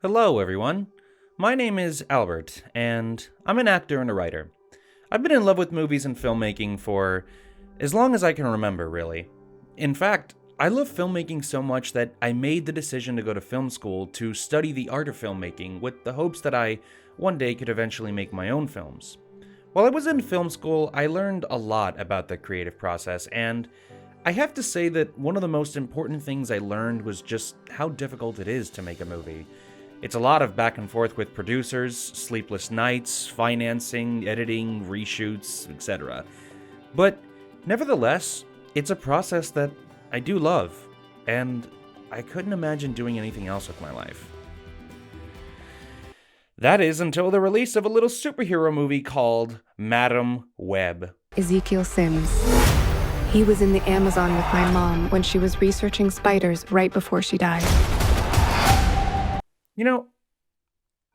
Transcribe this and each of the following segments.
Hello, everyone. My name is Albert, and I'm an actor and a writer. I've been in love with movies and filmmaking for as long as I can remember, really. In fact, I love filmmaking so much that I made the decision to go to film school to study the art of filmmaking with the hopes that I one day could eventually make my own films. While I was in film school, I learned a lot about the creative process, and I have to say that one of the most important things I learned was just how difficult it is to make a movie. It's a lot of back and forth with producers, sleepless nights, financing, editing, reshoots, etc. But nevertheless, it's a process that I do love, and I couldn't imagine doing anything else with my life. That is until the release of a little superhero movie called Madam Web. Ezekiel Sims. He was in the Amazon with my mom when she was researching spiders right before she died. You know,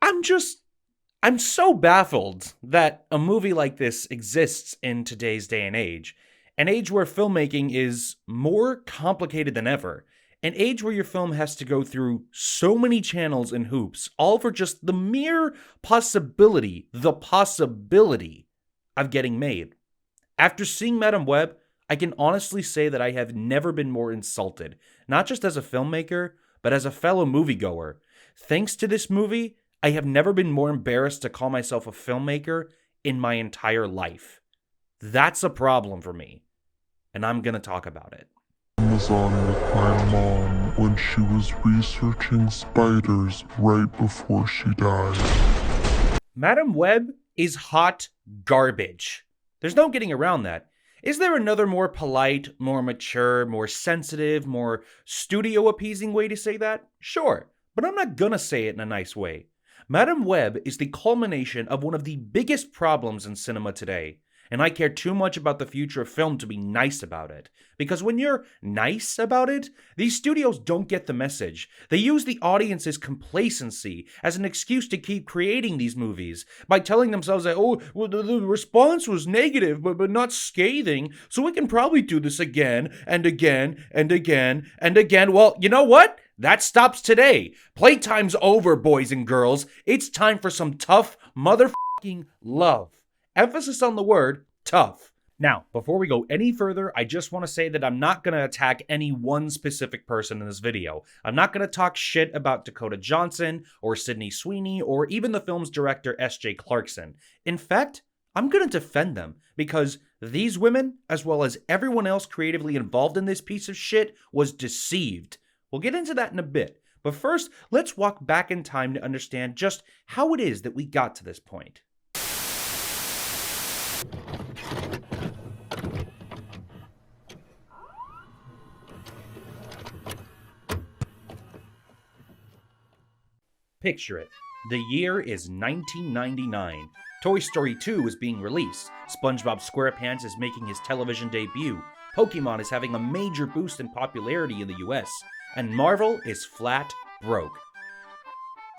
I'm so baffled that a movie like this exists in today's day and age. An age where filmmaking is more complicated than ever. An age where your film has to go through so many channels and hoops, all for just the mere possibility of getting made. After seeing Madam Web, I can honestly say that I have never been more insulted, not just as a filmmaker, but as a fellow moviegoer. Thanks to this movie, I have never been more embarrassed to call myself a filmmaker in my entire life. That's a problem for me, and I'm gonna talk about it. Amazon with my mom when she was researching spiders right before she died. Madam Web is hot garbage. There's no getting around that. Is there another more polite, more mature, more sensitive, more studio appeasing way to say that? Sure, but I'm not gonna say it in a nice way. Madam Web is the culmination of one of the biggest problems in cinema today, and I care too much about the future of film to be nice about it. Because when you're nice about it, these studios don't get the message. They use the audience's complacency as an excuse to keep creating these movies by telling themselves that, the response was negative, but not scathing, so we can probably do this again and again and again and again. Well, you know what? That stops today. Playtime's over, boys and girls. It's time for some tough motherfucking love. Emphasis on the word tough. Now, before we go any further, I just want to say that I'm not going to attack any one specific person in this video. I'm not going to talk shit about Dakota Johnson or Sydney Sweeney or even the film's director S.J. Clarkson. In fact, I'm going to defend them because these women, as well as everyone else creatively involved in this piece of shit, was deceived. We'll get into that in a bit. But first, let's walk back in time to understand just how it is that we got to this point. Picture it. The year is 1999. Toy Story 2 is being released. SpongeBob SquarePants is making his television debut. Pokemon is having a major boost in popularity in the US. And Marvel is flat broke.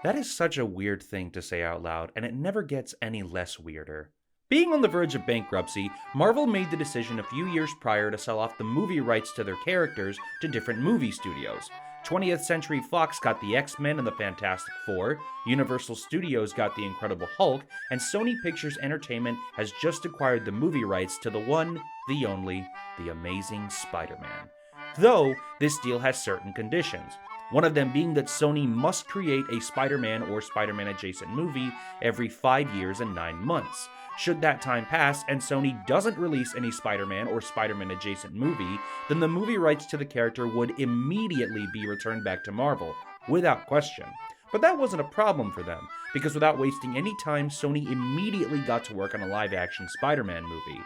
That is such a weird thing to say out loud, and it never gets any less weirder. Being on the verge of bankruptcy, Marvel made the decision a few years prior to sell off the movie rights to their characters to different movie studios. 20th Century Fox got the X-Men and the Fantastic Four, Universal Studios got the Incredible Hulk, and Sony Pictures Entertainment has just acquired the movie rights to the one, the only, the Amazing Spider-Man. Though, this deal has certain conditions. One of them being that Sony must create a Spider-Man or Spider-Man adjacent movie every 5 years and 9 months. Should that time pass and Sony doesn't release any Spider-Man or Spider-Man adjacent movie, then the movie rights to the character would immediately be returned back to Marvel, without question. But that wasn't a problem for them, because without wasting any time, Sony immediately got to work on a live-action Spider-Man movie.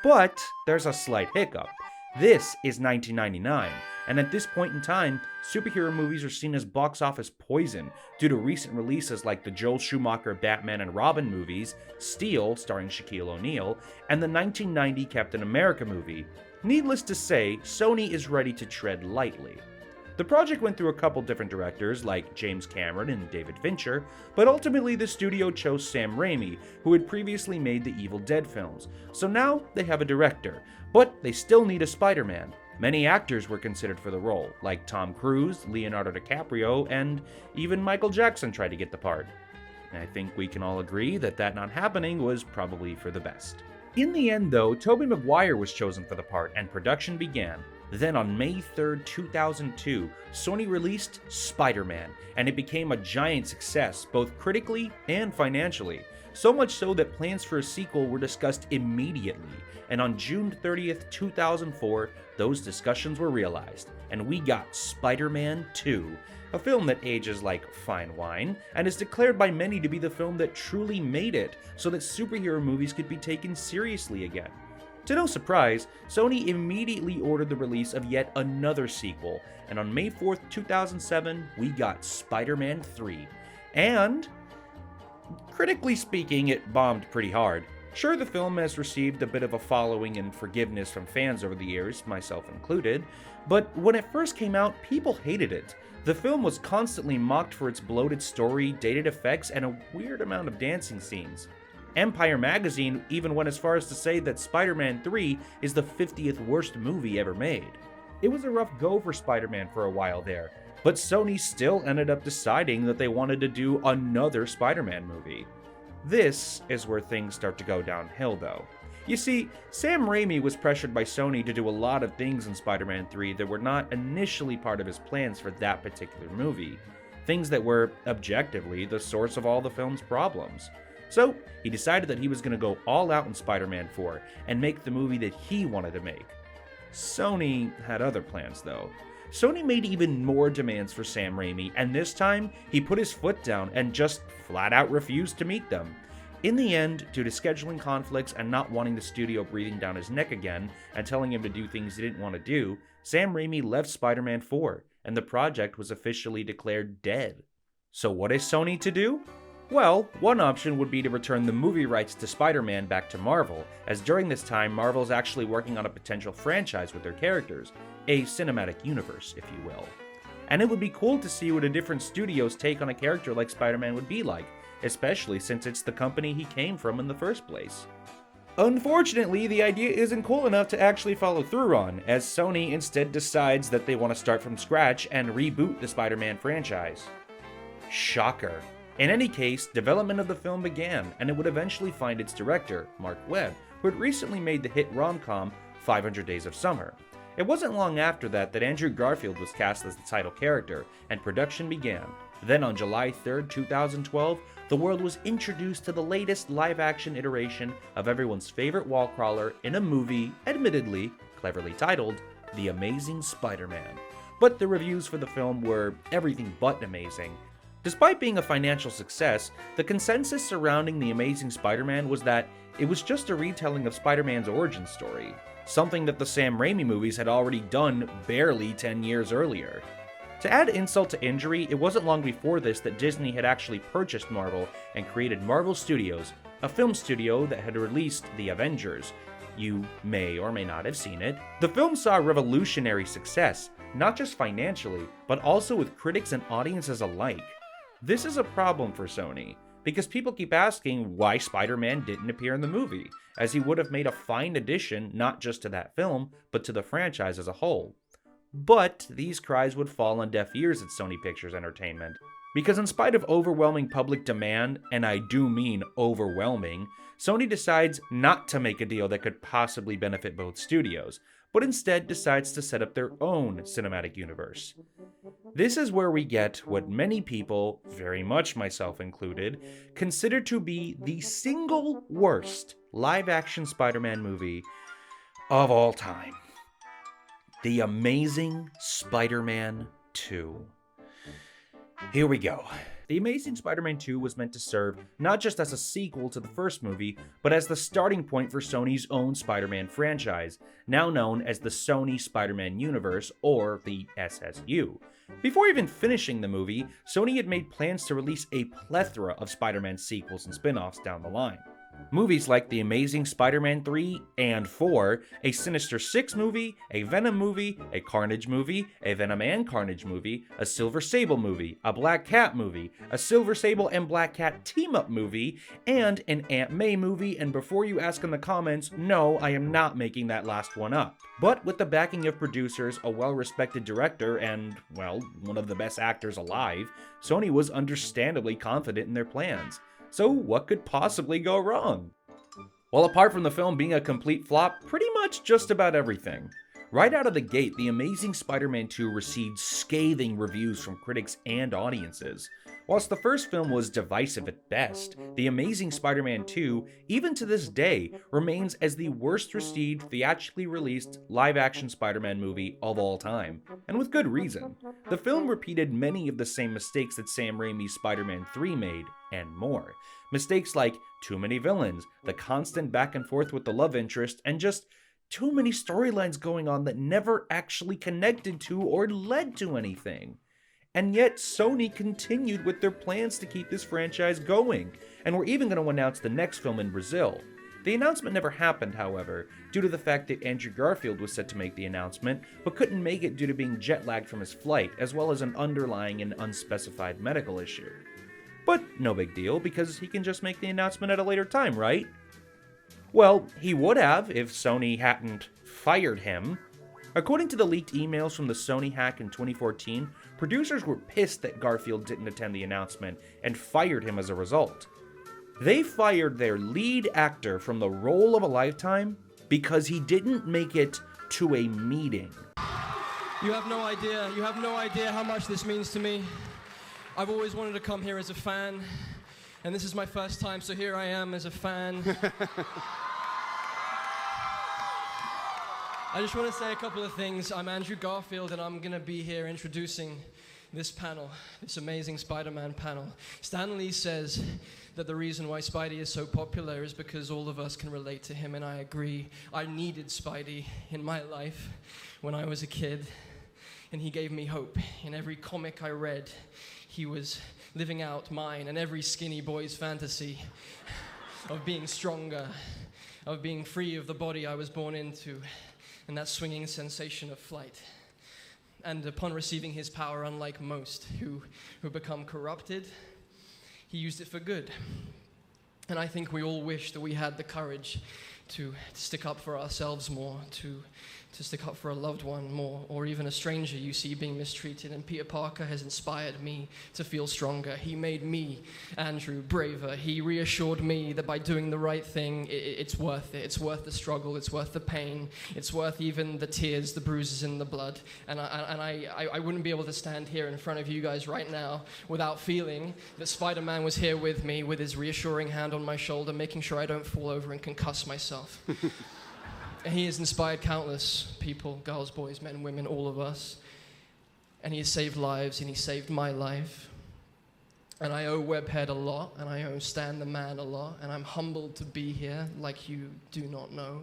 But there's a slight hiccup. This is 1999, and at this point in time, superhero movies are seen as box office poison due to recent releases like the Joel Schumacher Batman and Robin movies, Steel, starring Shaquille O'Neal, and the 1990 Captain America movie. Needless to say, Sony is ready to tread lightly. The project went through a couple different directors like James Cameron and David Fincher, but ultimately the studio chose Sam Raimi, who had previously made the Evil Dead films. So now they have a director, but they still need a Spider-Man. Many actors were considered for the role, like Tom Cruise, Leonardo DiCaprio, and even Michael Jackson tried to get the part. I think we can all agree that not happening was probably for the best. In the end though, Tobey Maguire was chosen for the part and production began. Then on May 3rd, 2002, Sony released Spider-Man, and it became a giant success both critically and financially. So much so that plans for a sequel were discussed immediately, and on June 30th, 2004, those discussions were realized, and we got Spider-Man 2, a film that ages like fine wine, and is declared by many to be the film that truly made it so that superhero movies could be taken seriously again. To no surprise, Sony immediately ordered the release of yet another sequel, and on May 4th, 2007, we got Spider-Man 3. And critically speaking, it bombed pretty hard. Sure, the film has received a bit of a following and forgiveness from fans over the years, myself included, but when it first came out, people hated it. The film was constantly mocked for its bloated story, dated effects, and a weird amount of dancing scenes. Empire magazine even went as far as to say that Spider-Man 3 is the 50th worst movie ever made. It was a rough go for Spider-Man for a while there, but Sony still ended up deciding that they wanted to do another Spider-Man movie. This is where things start to go downhill though. You see, Sam Raimi was pressured by Sony to do a lot of things in Spider-Man 3 that were not initially part of his plans for that particular movie. Things that were, objectively, the source of all the film's problems. So, he decided that he was going to go all out in Spider-Man 4 and make the movie that he wanted to make. Sony had other plans though. Sony made even more demands for Sam Raimi, and this time, he put his foot down and just flat out refused to meet them. In the end, due to scheduling conflicts and not wanting the studio breathing down his neck again and telling him to do things he didn't want to do, Sam Raimi left Spider-Man 4, and the project was officially declared dead. So what is Sony to do? Well, one option would be to return the movie rights to Spider-Man back to Marvel, as during this time Marvel's actually working on a potential franchise with their characters, a cinematic universe, if you will. And it would be cool to see what a different studio's take on a character like Spider-Man would be like, especially since it's the company he came from in the first place. Unfortunately, the idea isn't cool enough to actually follow through on, as Sony instead decides that they want to start from scratch and reboot the Spider-Man franchise. Shocker. In any case, development of the film began, and it would eventually find its director, Mark Webb, who had recently made the hit rom-com 500 Days of Summer. It wasn't long after that Andrew Garfield was cast as the title character, and production began. Then on July 3rd, 2012, the world was introduced to the latest live-action iteration of everyone's favorite wall crawler in a movie, admittedly cleverly titled The Amazing Spider-Man. But the reviews for the film were everything but amazing. Despite being a financial success, the consensus surrounding The Amazing Spider-Man was that it was just a retelling of Spider-Man's origin story, something that the Sam Raimi movies had already done barely 10 years earlier. To add insult to injury, it wasn't long before this that Disney had actually purchased Marvel and created Marvel Studios, a film studio that had released The Avengers. You may or may not have seen it. The film saw revolutionary success, not just financially, but also with critics and audiences alike. This is a problem for Sony, because people keep asking why Spider-Man didn't appear in the movie, as he would have made a fine addition not just to that film, but to the franchise as a whole. But these cries would fall on deaf ears at Sony Pictures Entertainment, because in spite of overwhelming public demand, and I do mean overwhelming, Sony decides not to make a deal that could possibly benefit both studios, but instead decides to set up their own cinematic universe. This is where we get what many people, very much myself included, consider to be the single worst live-action Spider-Man movie of all time. The Amazing Spider-Man 2. Here we go. The Amazing Spider-Man 2 was meant to serve not just as a sequel to the first movie, but as the starting point for Sony's own Spider-Man franchise, now known as the Sony Spider-Man Universe, or the SSU. Before even finishing the movie, Sony had made plans to release a plethora of Spider-Man sequels and spin-offs down the line. Movies like The Amazing Spider-Man 3 and 4, a Sinister Six movie, a Venom movie, a Carnage movie, a Venom and Carnage movie, a Silver Sable movie, a Black Cat movie, a Silver Sable and Black Cat team-up movie, and an Aunt May movie, and before you ask in the comments, no, I am not making that last one up. But with the backing of producers, a well-respected director, and, well, one of the best actors alive, Sony was understandably confident in their plans. So what could possibly go wrong? Well, apart from the film being a complete flop, pretty much just about everything. Right out of the gate, The Amazing Spider-Man 2 received scathing reviews from critics and audiences. Whilst the first film was divisive at best, The Amazing Spider-Man 2, even to this day, remains as the worst received theatrically released live-action Spider-Man movie of all time, and with good reason. The film repeated many of the same mistakes that Sam Raimi's Spider-Man 3 made, and more. Mistakes like too many villains, the constant back and forth with the love interest, and just too many storylines going on that never actually connected to or led to anything. And yet, Sony continued with their plans to keep this franchise going, and were even going to announce the next film in Brazil. The announcement never happened, however, due to the fact that Andrew Garfield was set to make the announcement, but couldn't make it due to being jet-lagged from his flight, as well as an underlying and unspecified medical issue. But no big deal, because he can just make the announcement at a later time, right? Well, he would have if Sony hadn't fired him. According to the leaked emails from the Sony hack in 2014, producers were pissed that Garfield didn't attend the announcement and fired him as a result. They fired their lead actor from the role of a lifetime because he didn't make it to a meeting. You have no idea how much this means to me. I've always wanted to come here as a fan, and this is my first time, so here I am as a fan. I just want to say a couple of things. I'm Andrew Garfield, and I'm going to be here introducing this panel, this amazing Spider-Man panel. Stan Lee says that the reason why Spidey is so popular is because all of us can relate to him, and I agree. I needed Spidey in my life when I was a kid, and he gave me hope. In every comic I read, he was living out mine and every skinny boy's fantasy of being stronger, of being free of the body I was born into, and that swinging sensation of flight. And upon receiving his power, unlike most who become corrupted, he used it for good. And I think we all wish that we had the courage to stick up for ourselves more, to stick up for a loved one more, or even a stranger you see being mistreated. And Peter Parker has inspired me to feel stronger. He made me, Andrew, braver. He reassured me that by doing the right thing, it's worth it. It's worth the struggle. It's worth the pain. It's worth even the tears, the bruises, and the blood. And I wouldn't be able to stand here in front of you guys right now without feeling that Spider-Man was here with me, with his reassuring hand on my shoulder, making sure I don't fall over and concuss myself. And he has inspired countless people, girls, boys, men, women, all of us. And he has saved lives, and he saved my life. And I owe Webhead a lot, and I owe Stan the Man a lot, and I'm humbled to be here, like you do not know,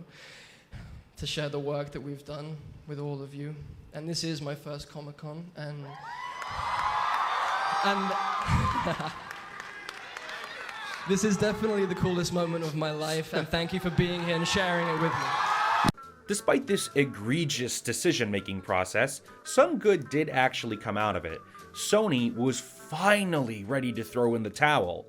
to share the work that we've done with all of you. And this is my first Comic-Con, and this is definitely the coolest moment of my life, and thank you for being here and sharing it with me. Despite this egregious decision-making process, some good did actually come out of it. Sony was finally ready to throw in the towel.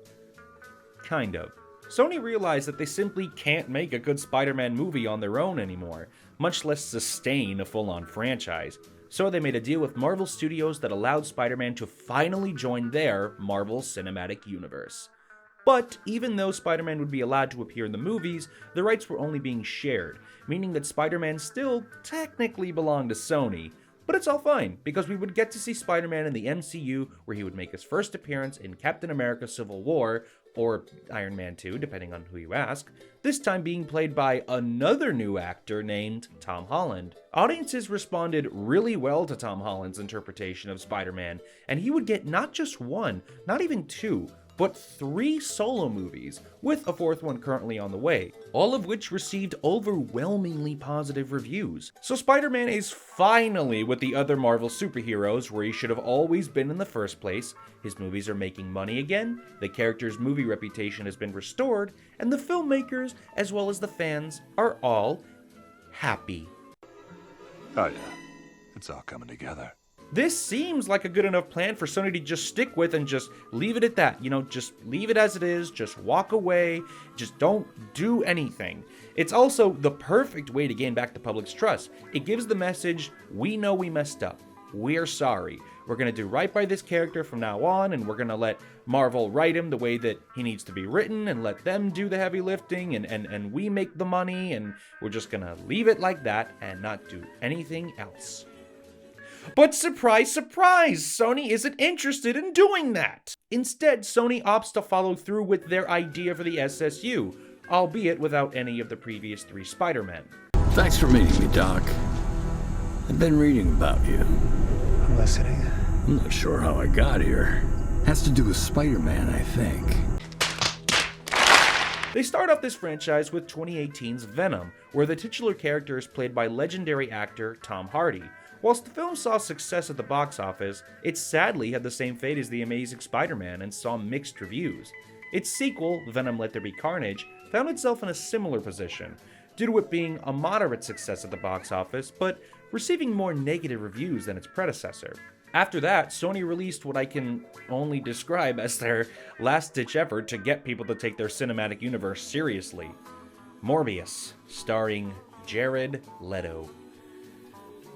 Kind of. Sony realized that they simply can't make a good Spider-Man movie on their own anymore, much less sustain a full-on franchise. So they made a deal with Marvel Studios that allowed Spider-Man to finally join their Marvel Cinematic Universe. But even though Spider-Man would be allowed to appear in the movies, the rights were only being shared, meaning that Spider-Man still technically belonged to Sony. But it's all fine, because we would get to see Spider-Man in the MCU, where he would make his first appearance in Captain America Civil War, or Iron Man 2, depending on who you ask, this time being played by another new actor named Tom Holland. Audiences responded really well to Tom Holland's interpretation of Spider-Man, and he would get not just one, not even two, but 3 solo movies, with a 4th one currently on the way, all of which received overwhelmingly positive reviews. So Spider-Man is finally with the other Marvel superheroes where he should have always been in the first place. His movies are making money again, the character's movie reputation has been restored, and the filmmakers, as well as the fans, are all happy. Oh yeah, it's all coming together. This seems like a good enough plan for Sony to just stick with and just leave it at that. You know, just leave it as it is, just walk away, just don't do anything. It's also the perfect way to gain back the public's trust. It gives the message, we know we messed up. We're sorry. We're going to do right by this character from now on, and we're going to let Marvel write him the way that he needs to be written and let them do the heavy lifting, and we make the money, and we're just going to leave it like that and not do anything else. But surprise, surprise, Sony isn't interested in doing that. Instead, Sony opts to follow through with their idea for the SSU, albeit without any of the previous 3 Spider-Men. Thanks for meeting me, Doc. I've been reading about you. I'm listening. I'm not sure how I got here. Has to do with Spider-Man, I think. They start off this franchise with 2018's Venom, where the titular character is played by legendary actor Tom Hardy. Whilst the film saw success at the box office, it sadly had the same fate as The Amazing Spider-Man and saw mixed reviews. Its sequel, Venom Let There Be Carnage, found itself in a similar position, due to it being a moderate success at the box office, but receiving more negative reviews than its predecessor. After that, Sony released what I can only describe as their last-ditch effort to get people to take their cinematic universe seriously. Morbius, starring Jared Leto.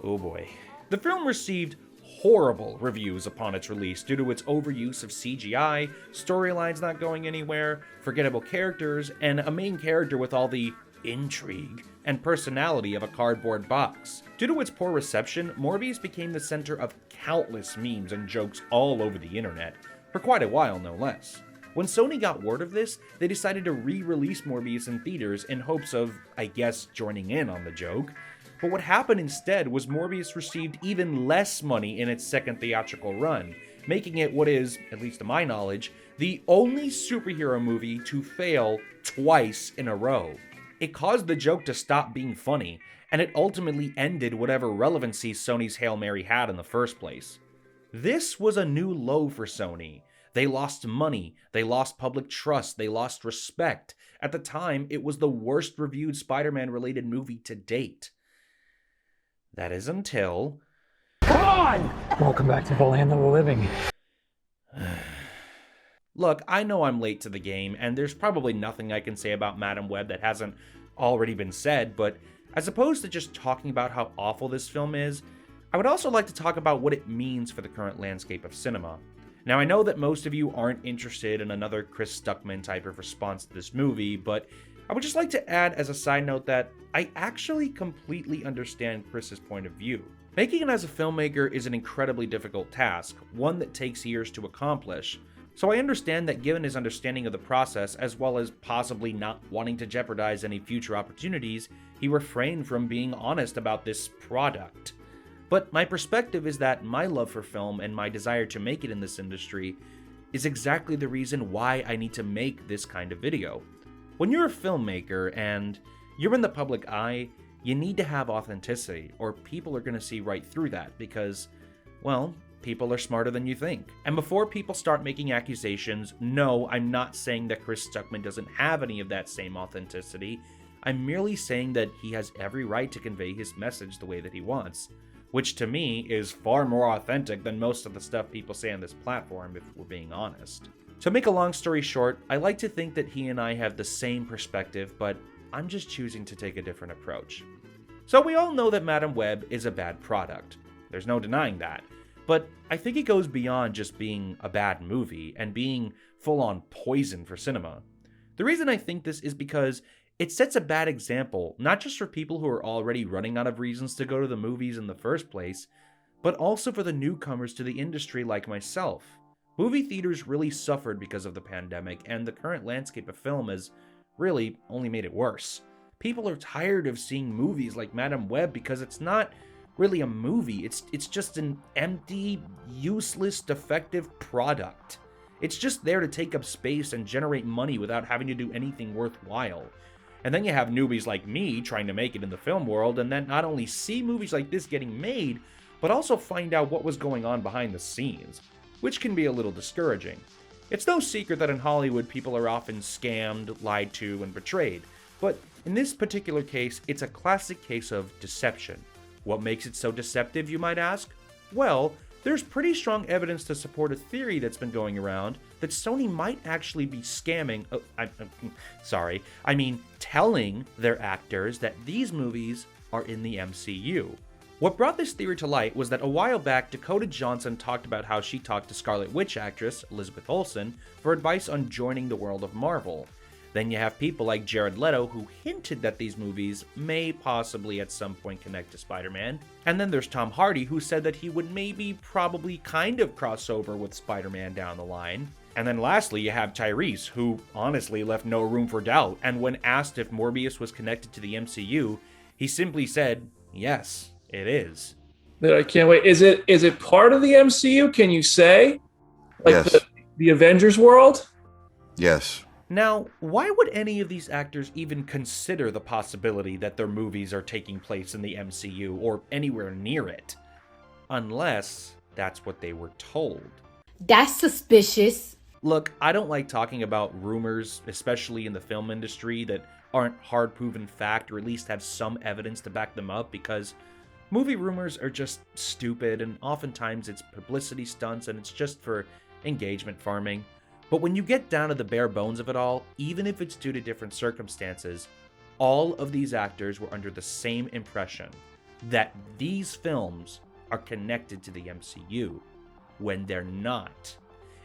Oh boy. The film received horrible reviews upon its release due to its overuse of CGI, storylines not going anywhere, forgettable characters, and a main character with all the intrigue and personality of a cardboard box. Due to its poor reception, Morbius became the center of countless memes and jokes all over the internet, for quite a while no less. When Sony got word of this, they decided to re-release Morbius in theaters in hopes of, I guess, joining in on the joke. But what happened instead was Morbius received even less money in its second theatrical run, making it what is, at least to my knowledge, the only superhero movie to fail twice in a row. It caused the joke to stop being funny, and it ultimately ended whatever relevancy Sony's Hail Mary had in the first place. This was a new low for Sony. They lost money, they lost public trust, they lost respect. At the time, it was the worst reviewed Spider-Man related movie to date. That is until... Come on! Welcome back to the land of the living. Look, I know I'm late to the game, and there's probably nothing I can say about Madame Web that hasn't already been said, but as opposed to just talking about how awful this film is, I would also like to talk about what it means for the current landscape of cinema. Now, I know that most of you aren't interested in another Chris Stuckman type of response to this movie, but I would just like to add as a side note that I actually completely understand Chris's point of view. Making it as a filmmaker is an incredibly difficult task, one that takes years to accomplish. So I understand that given his understanding of the process, as well as possibly not wanting to jeopardize any future opportunities, he refrained from being honest about this product. But my perspective is that my love for film and my desire to make it in this industry is exactly the reason why I need to make this kind of video. When you're a filmmaker and you're in the public eye, you need to have authenticity, or people are going to see right through that because, well, people are smarter than you think. And before people start making accusations, no, I'm not saying that Chris Stuckman doesn't have any of that same authenticity. I'm merely saying that he has every right to convey his message the way that he wants, which to me is far more authentic than most of the stuff people say on this platform, if we're being honest. To make a long story short, I like to think that he and I have the same perspective, but I'm just choosing to take a different approach. So we all know that Madame Web is a bad product. There's no denying that. But I think it goes beyond just being a bad movie and being full-on poison for cinema. The reason I think this is because it sets a bad example, not just for people who are already running out of reasons to go to the movies in the first place, but also for the newcomers to the industry like myself. Movie theaters really suffered because of the pandemic, and the current landscape of film has really only made it worse. People are tired of seeing movies like Madame Web because it's not really a movie, it's just an empty, useless, defective product. It's just there to take up space and generate money without having to do anything worthwhile. And then you have newbies like me trying to make it in the film world and then not only see movies like this getting made, but also find out what was going on behind the scenes, which can be a little discouraging. It's no secret that in Hollywood people are often scammed, lied to, and betrayed, but in this particular case, it's a classic case of deception. What makes it so deceptive, you might ask? Well, there's pretty strong evidence to support a theory that's been going around that Sony might actually be scamming, telling their actors that these movies are in the MCU. What brought this theory to light was that a while back, Dakota Johnson talked about how she talked to Scarlet Witch actress Elizabeth Olsen for advice on joining the world of Marvel. Then you have people like Jared Leto who hinted that these movies may possibly at some point connect to Spider-Man. And then there's Tom Hardy who said that he would probably kind of cross over with Spider-Man down the line. And then lastly, you have Tyrese, who honestly left no room for doubt, and when asked if Morbius was connected to the MCU, he simply said, yes, it is. I can't wait. Is it part of the MCU? Can you say? Like yes. The Avengers world? Yes. Now, why would any of these actors even consider the possibility that their movies are taking place in the MCU or anywhere near it? Unless that's what they were told. That's suspicious. Look, I don't like talking about rumors, especially in the film industry, that aren't hard-proven fact or at least have some evidence to back them up, because movie rumors are just stupid and oftentimes it's publicity stunts and it's just for engagement farming. But when you get down to the bare bones of it all, even if it's due to different circumstances, all of these actors were under the same impression that these films are connected to the MCU when they're not.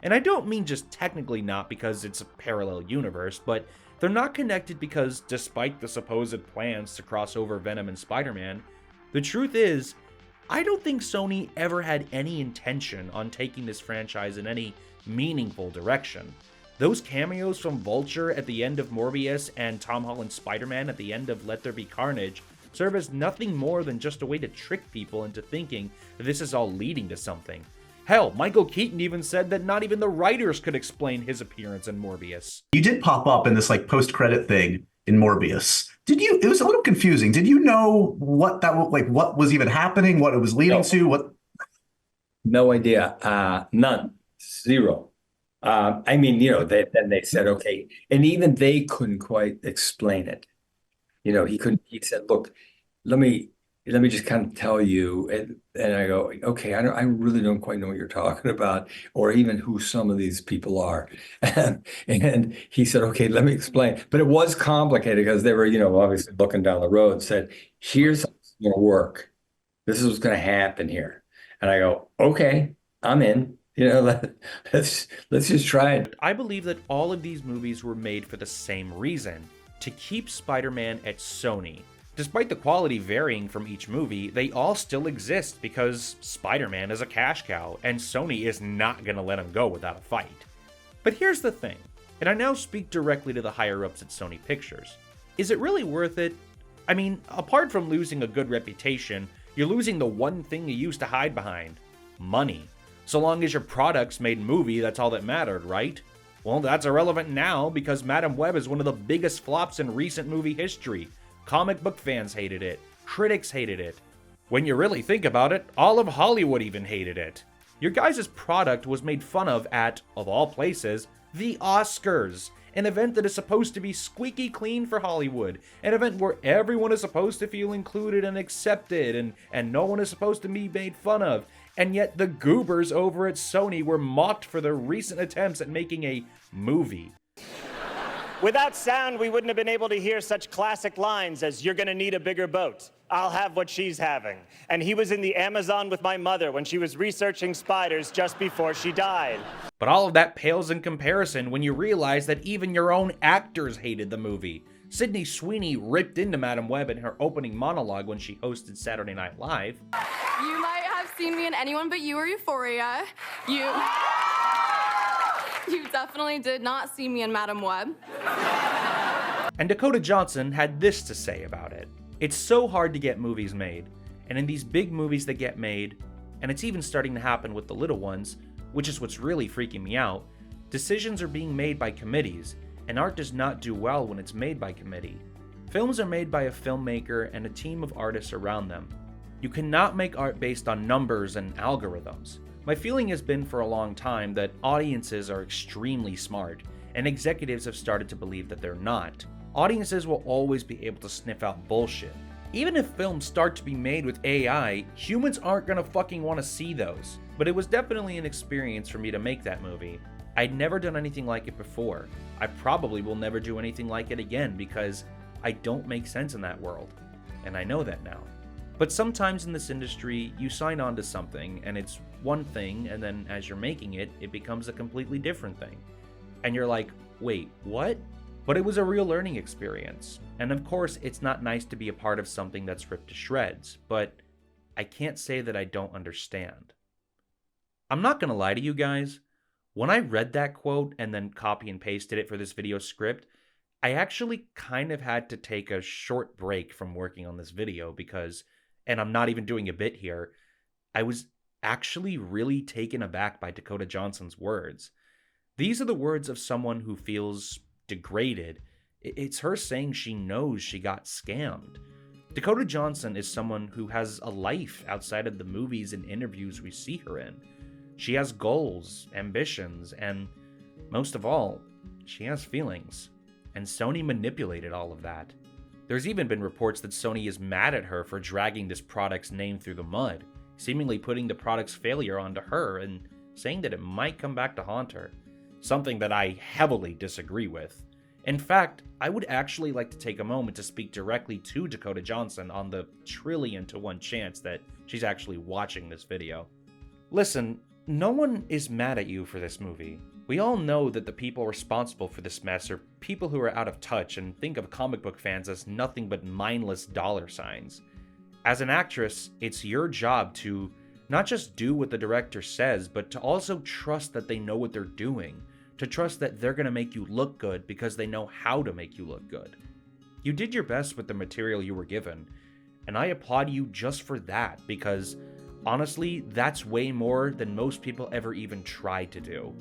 And I don't mean just technically not because it's a parallel universe, but they're not connected because despite the supposed plans to cross over Venom and Spider-Man, the truth is, I don't think Sony ever had any intention on taking this franchise in any meaningful direction. Those cameos from Vulture at the end of Morbius and Tom Holland's Spider-Man at the end of Let There Be Carnage serve as nothing more than just a way to trick people into thinking that this is all leading to something. Hell, Michael Keaton even said that not even the writers could explain his appearance in Morbius. You did pop up in this post-credit thing in Morbius. It was a little confusing. Did you know what what was even happening, what it was leading to? No idea. None. Zero. Then they said, okay. And even they couldn't quite explain it. He said, look, let me just kind of tell you. And I go, okay, I really don't quite know what you're talking about, or even who some of these people are. And he said, okay, let me explain. But it was complicated because they were, obviously looking down the road and said, here's how it's going to work. This is what's going to happen here. And I go, okay, I'm in. Let's just try it. I believe that all of these movies were made for the same reason, to keep Spider-Man at Sony. Despite the quality varying from each movie, they all still exist because Spider-Man is a cash cow, and Sony is not going to let him go without a fight. But here's the thing, and I now speak directly to the higher-ups at Sony Pictures. Is it really worth it? I mean, apart from losing a good reputation, you're losing the one thing you used to hide behind: money. So long as your products made movie, that's all that mattered, right? Well, that's irrelevant now because Madame Web is one of the biggest flops in recent movie history. Comic book fans hated it. Critics hated it. When you really think about it, all of Hollywood even hated it. Your guys' product was made fun of at, of all places, the Oscars. An event that is supposed to be squeaky clean for Hollywood. An event where everyone is supposed to feel included and accepted and no one is supposed to be made fun of. And yet the goobers over at Sony were mocked for their recent attempts at making a movie. Without sound, we wouldn't have been able to hear such classic lines as, "You're gonna need a bigger boat. I'll have what she's having." And he was in the Amazon with my mother when she was researching spiders just before she died. But all of that pales in comparison when you realize that even your own actors hated the movie. Sydney Sweeney ripped into Madame Web in her opening monologue when she hosted Saturday Night Live. You might have seen me in Anyone But You or Euphoria. You definitely did not see me in Madame Web. And Dakota Johnson had this to say about it. It's so hard to get movies made, and in these big movies that get made, and it's even starting to happen with the little ones, which is what's really freaking me out, Decisions are being made by committees, and art does not do well when it's made by committee. Films are made by a filmmaker and a team of artists around them. You cannot make art based on numbers and algorithms. My feeling has been for a long time that audiences are extremely smart, and executives have started to believe that they're not. Audiences will always be able to sniff out bullshit. Even if films start to be made with AI, humans aren't gonna fucking want to see those. But it was definitely an experience for me to make that movie. I'd never done anything like it before. I probably will never do anything like it again because I don't make sense in that world. And I know that now. But sometimes in this industry, you sign on to something and it's one thing, and then as you're making it, it becomes a completely different thing. And you're like, wait, what? But it was a real learning experience. And of course, it's not nice to be a part of something that's ripped to shreds, but I can't say that I don't understand. I'm not gonna lie to you guys. When I read that quote and then copy and pasted it for this video script, I actually kind of had to take a short break from working on this video because, and I'm not even doing a bit here, I was actually really taken aback by Dakota Johnson's words. These are the words of someone who feels degraded. It's her saying she knows she got scammed. Dakota Johnson is someone who has a life outside of the movies and interviews we see her in. She has goals, ambitions, and most of all, she has feelings. And Sony manipulated all of that. There's even been reports that Sony is mad at her for dragging this product's name through the mud, seemingly putting the product's failure onto her and saying that it might come back to haunt her. Something that I heavily disagree with. In fact, I would actually like to take a moment to speak directly to Dakota Johnson on the 1,000,000,000,000,000 chance that she's actually watching this video. Listen, no one is mad at you for this movie. We all know that the people responsible for this mess are people who are out of touch and think of comic book fans as nothing but mindless dollar signs. As an actress, it's your job to not just do what the director says, but to also trust that they know what they're doing. To trust that they're going to make you look good because they know how to make you look good. You did your best with the material you were given, and I applaud you just for that because, honestly, that's way more than most people ever even tried to do.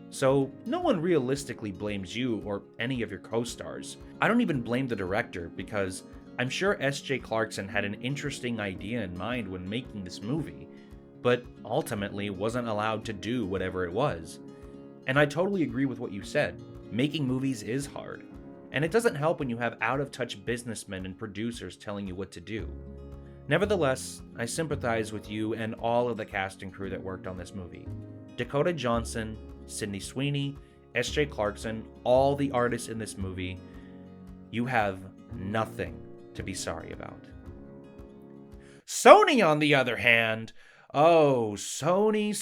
So, no one realistically blames you or any of your co-stars. I don't even blame the director because I'm sure S.J. Clarkson had an interesting idea in mind when making this movie, but ultimately wasn't allowed to do whatever it was. And I totally agree with what you said. Making movies is hard. And it doesn't help when you have out-of-touch businessmen and producers telling you what to do. Nevertheless, I sympathize with you and all of the cast and crew that worked on this movie. Dakota Johnson, Sydney Sweeney, S.J. Clarkson, all the artists in this movie, you have nothing to be sorry about. Sony, on the other hand, oh, Sony.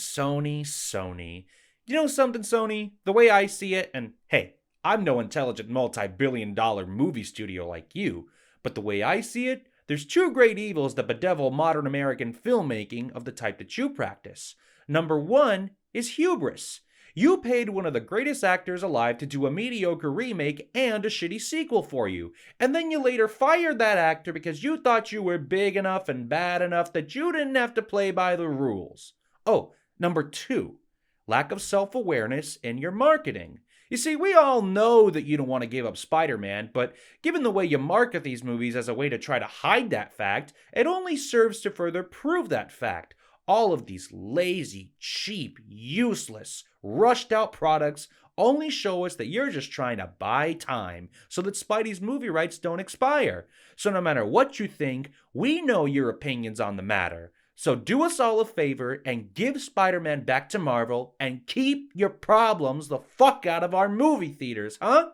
You know something, Sony? The way I see it, and hey, I'm no intelligent multi-billion-dollar movie studio like you, but the way I see it, there's two great evils that bedevil modern American filmmaking of the type that you practice. Number one is hubris. You paid one of the greatest actors alive to do a mediocre remake and a shitty sequel for you, and then you later fired that actor because you thought you were big enough and bad enough that you didn't have to play by the rules. Oh, number two. Lack of self-awareness in your marketing. You see, we all know that you don't want to give up Spider-Man, but given the way you market these movies as a way to try to hide that fact, it only serves to further prove that fact. All of these lazy, cheap, useless, rushed-out products only show us that you're just trying to buy time so that Spidey's movie rights don't expire. So no matter what you think, we know your opinions on the matter. So do us all a favor and give Spider-Man back to Marvel and keep your problems the fuck out of our movie theaters, huh?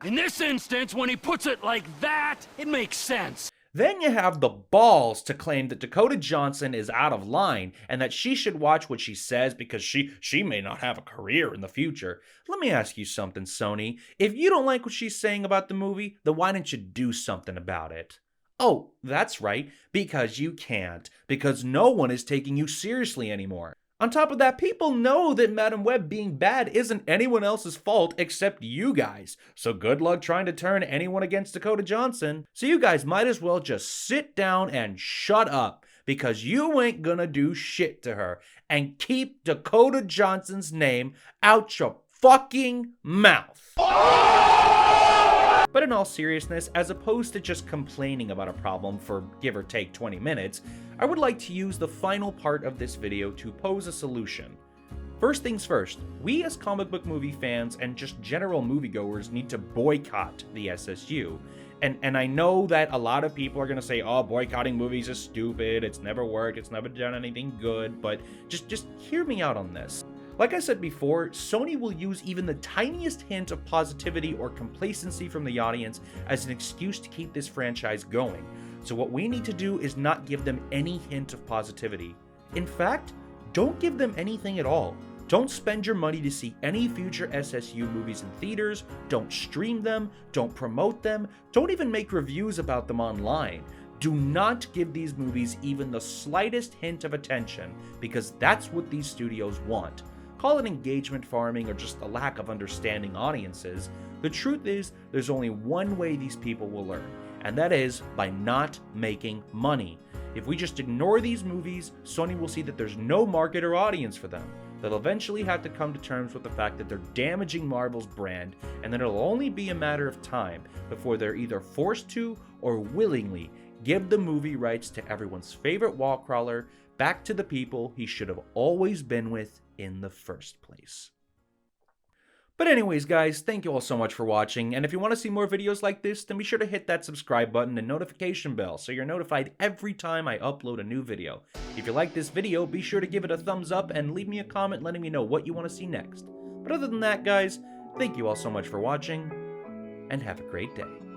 In this instance, when he puts it like that, it makes sense. Then you have the balls to claim that Dakota Johnson is out of line and that she should watch what she says because she may not have a career in the future. Let me ask you something, Sony. If you don't like what she's saying about the movie, then why don't you do something about it? Oh, that's right, because you can't, because no one is taking you seriously anymore. On top of that, people know that Madame Web being bad isn't anyone else's fault except you guys. So good luck trying to turn anyone against Dakota Johnson. So you guys might as well just sit down and shut up, because you ain't gonna do shit to her. And keep Dakota Johnson's name out your fucking mouth. But in all seriousness, as opposed to just complaining about a problem for give or take 20 minutes, I would like to use the final part of this video to pose a solution. First things first, we as comic book movie fans and just general moviegoers need to boycott the SSU. And I know that a lot of people are going to say, oh, boycotting movies is stupid, it's never worked, it's never done anything good, but just hear me out on this. Like I said before, Sony will use even the tiniest hint of positivity or complacency from the audience as an excuse to keep this franchise going. So what we need to do is not give them any hint of positivity. In fact, don't give them anything at all. Don't spend your money to see any future SSU movies in theaters, don't stream them, don't promote them, don't even make reviews about them online. Do not give these movies even the slightest hint of attention, because that's what these studios want. Call it engagement farming or just a lack of understanding audiences. The truth is, there's only one way these people will learn, and that is by not making money. If we just ignore these movies, Sony will see that there's no market or audience for them. They'll eventually have to come to terms with the fact that they're damaging Marvel's brand, and that it'll only be a matter of time before they're either forced to or willingly give the movie rights to everyone's favorite wall crawler back to the people he should have always been with in the first place. But anyways guys, thank you all so much for watching, and if you want to see more videos like this, then be sure to hit that subscribe button and notification bell so you're notified every time I upload a new video. If you like this video, be sure to give it a thumbs up and leave me a comment letting me know what you want to see next. But other than that guys, thank you all so much for watching, and have a great day.